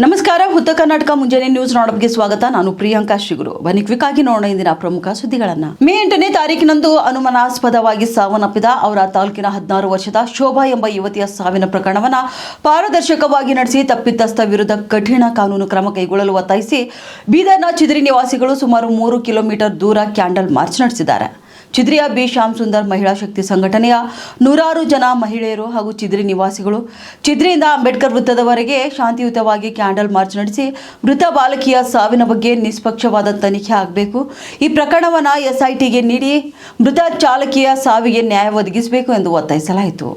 ನಮಸ್ಕಾರ. ಉತ್ತರ ಕರ್ನಾಟಕ ಮುಂಜಾನೆ ನ್ಯೂಸ್ ನೋಡಬ್ಗೆ ಸ್ವಾಗತ. ನಾನು ಪ್ರಿಯಾಂಕಾ ಶ್ರೀಗುರು. ಬನ್ನಿ ಕ್ವಿಕ್ ಆಗಿ ನೋಡೋಣ ಇಂದಿನ ಪ್ರಮುಖ ಸುದ್ದಿಗಳನ್ನ. ಮೇ 8ನೇ ತಾರೀಕಿನಂದು ಅನುಮಾನಾಸ್ಪದವಾಗಿ ಸಾವನ್ನಪ್ಪಿದ ಔರಾ ತಾಲೂಕಿನ 16 ವರ್ಷದ ಶೋಭಾ ಎಂಬ ಯುವತಿಯ ಸಾವಿನ ಪ್ರಕರಣವನ್ನು ಪಾರದರ್ಶಕವಾಗಿ ನಡೆಸಿ ತಪ್ಪಿತಸ್ಥ ವಿರುದ್ಧ ಕಠಿಣ ಕಾನೂನು ಕ್ರಮ ಕೈಗೊಳ್ಳಲು ಒತ್ತಾಯಿಸಿ ಬೀದರ್ನ ಚಿದ್ರಿ ನಿವಾಸಿಗಳು ಸುಮಾರು 3 ಕಿಲೋಮೀಟರ್ ದೂರ ಕ್ಯಾಂಡಲ್ ಮಾರ್ಚ್ ನಡೆಸಿದ್ದಾರೆ. ಚಿದ್ರಿಯ ಬಿ ಶ್ಯಾಮ್ ಸುಂದರ್ ಮಹಿಳಾ ಶಕ್ತಿ ಸಂಘಟನೆಯ 100 ಜನ ಮಹಿಳೆಯರು ಹಾಗೂ ಚಿದ್ರಿ ನಿವಾಸಿಗಳು ಚಿದ್ರಿಯಿಂದ ಅಂಬೇಡ್ಕರ್ ವೃತ್ತದವರೆಗೆ ಶಾಂತಿಯುತವಾಗಿ ಕ್ಯಾಂಡಲ್ ಮಾರ್ಚ್ ನಡೆಸಿ ಮೃತ ಬಾಲಕಿಯ ಸಾವಿನ ಬಗ್ಗೆ ನಿಷ್ಪಕ್ಷವಾದ ತನಿಖೆ ಆಗಬೇಕು, ಈ ಪ್ರಕರಣವನ್ನು ಎಸ್ಐಟಿಗೆ ನೀಡಿ ಮೃತ ಚಾಲಕಿಯ ಸಾವಿಗೆ ನ್ಯಾಯ ಒದಗಿಸಬೇಕು ಎಂದು ಒತ್ತಾಯಿಸಲಾಯಿತು.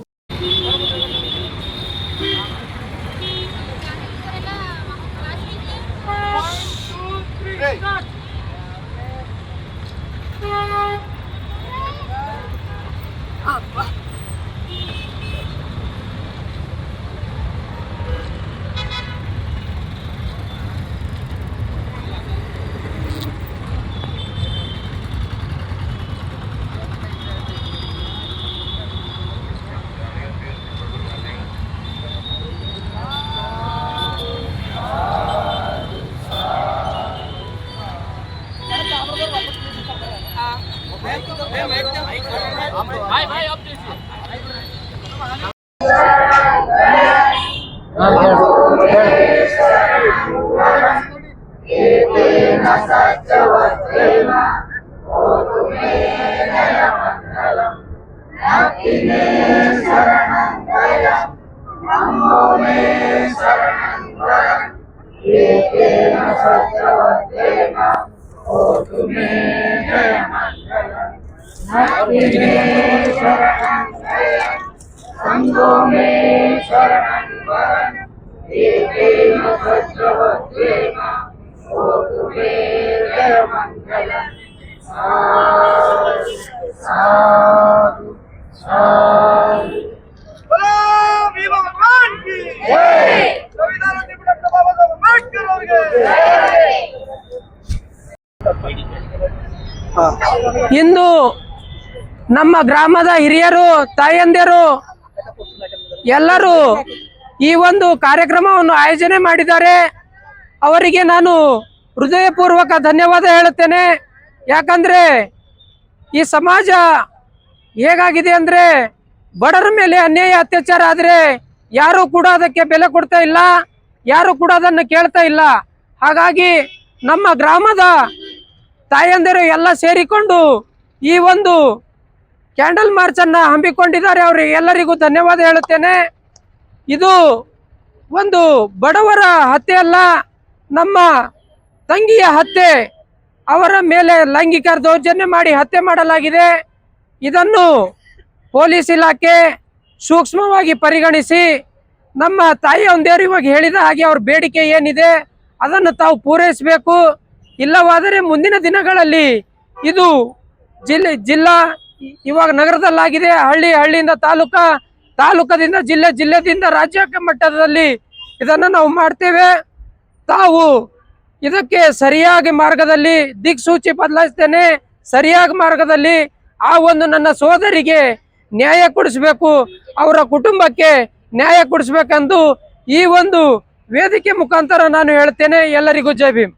भाई अब दीजिए ಇಂದು ನಮ್ಮ ಗ್ರಾಮದ ಹಿರಿಯರು ತಾಯಂದಿರು ಎಲ್ಲರೂ ಈ ಒಂದು ಕಾರ್ಯಕ್ರಮವನ್ನು ಆಯೋಜನೆ ಮಾಡಿದ್ದಾರೆ. ಅವರಿಗೆ ನಾನು ಹೃದಯಪೂರ್ವಕ ಧನ್ಯವಾದ ಹೇಳುತ್ತೇನೆ. ಯಾಕಂದ್ರೆ ಈ ಸಮಾಜ ಹೇಗಾಗಿದೆ ಅಂದ್ರೆ ಬಡವರ ಮೇಲೆ ಅನ್ಯಾಯ ಅತ್ಯಾಚಾರ ಆದ್ರೆ ಯಾರು ಕೂಡ ಅದಕ್ಕೆ ಬೆಲೆ ಕೊಡ್ತಾ ಇಲ್ಲ, ಯಾರು ಕೂಡ ಅದನ್ನು ಕೇಳ್ತಾ ಇಲ್ಲ. ಹಾಗಾಗಿ ನಮ್ಮ ಗ್ರಾಮದ ತಾಯಂದಿರು ಎಲ್ಲ ಸೇರಿಕೊಂಡು ಈ ಒಂದು ಕ್ಯಾಂಡಲ್ ಮಾರ್ಚ್ ಅನ್ನ ಹಮ್ಮಿಕೊಂಡಿದ್ದಾರೆ. ಅವರಿಗೆ ಎಲ್ಲರಿಗೂ ಧನ್ಯವಾದ ಹೇಳುತ್ತೇನೆ. ಇದು ಒಂದು ಬಡವರ ಹತ್ಯೆ ಅಲ್ಲ, ನಮ್ಮ ತಂಗಿಯ ಹತ್ಯೆ. ಅವರ ಮೇಲೆ ಲೈಂಗಿಕ ದೌರ್ಜನ್ಯ ಮಾಡಿ ಹತ್ಯೆ ಮಾಡಲಾಗಿದೆ. ಇದನ್ನು ಪೊಲೀಸ್ ಇಲಾಖೆ ಸೂಕ್ಷ್ಮವಾಗಿ ಪರಿಗಣಿಸಿ ನಮ್ಮ ತಾಯಿಯೊಂದೇರು ಇವಾಗ ಹೇಳಿದ ಹಾಗೆ ಅವ್ರ ಬೇಡಿಕೆ ಏನಿದೆ ಅದನ್ನು ತಾವು ಪೂರೈಸಬೇಕು. ಇಲ್ಲವಾದರೆ ಮುಂದಿನ ದಿನಗಳಲ್ಲಿ ಇದು ಜಿಲ್ಲಾ ಇವಾಗ ನಗರದಲ್ಲಾಗಿದೆ, ಹಳ್ಳಿಯಿಂದ ತಾಲೂಕದಿಂದ ಜಿಲ್ಲೆದಿಂದ ರಾಜ್ಯ ಮಟ್ಟದಲ್ಲಿ ಇದನ್ನು ನಾವು ಮಾಡ್ತೇವೆ. ತಾವು ಇದಕ್ಕೆ ಸರಿಯಾಗಿ ಮಾರ್ಗದಲ್ಲಿ ದಿಕ್ಸೂಚಿ ಬದಲಾಯಿಸ್ತೇನೆ. ಸರಿಯಾಗಿ ಮಾರ್ಗದಲ್ಲಿ ಆ ಒಂದು ನನ್ನ ಸೋದರಿಗೆ ನ್ಯಾಯ ಕೊಡಿಸಬೇಕು, ಅವರ ಕುಟುಂಬಕ್ಕೆ ನ್ಯಾಯ ಕೊಡಿಸ್ಬೇಕೆಂದು ಈ ಒಂದು ವೇದಿಕೆ ಮುಖಾಂತರ ನಾನು ಹೇಳ್ತೇನೆ. ಎಲ್ಲರಿಗೂ ಜೈ ಭೀಮ್.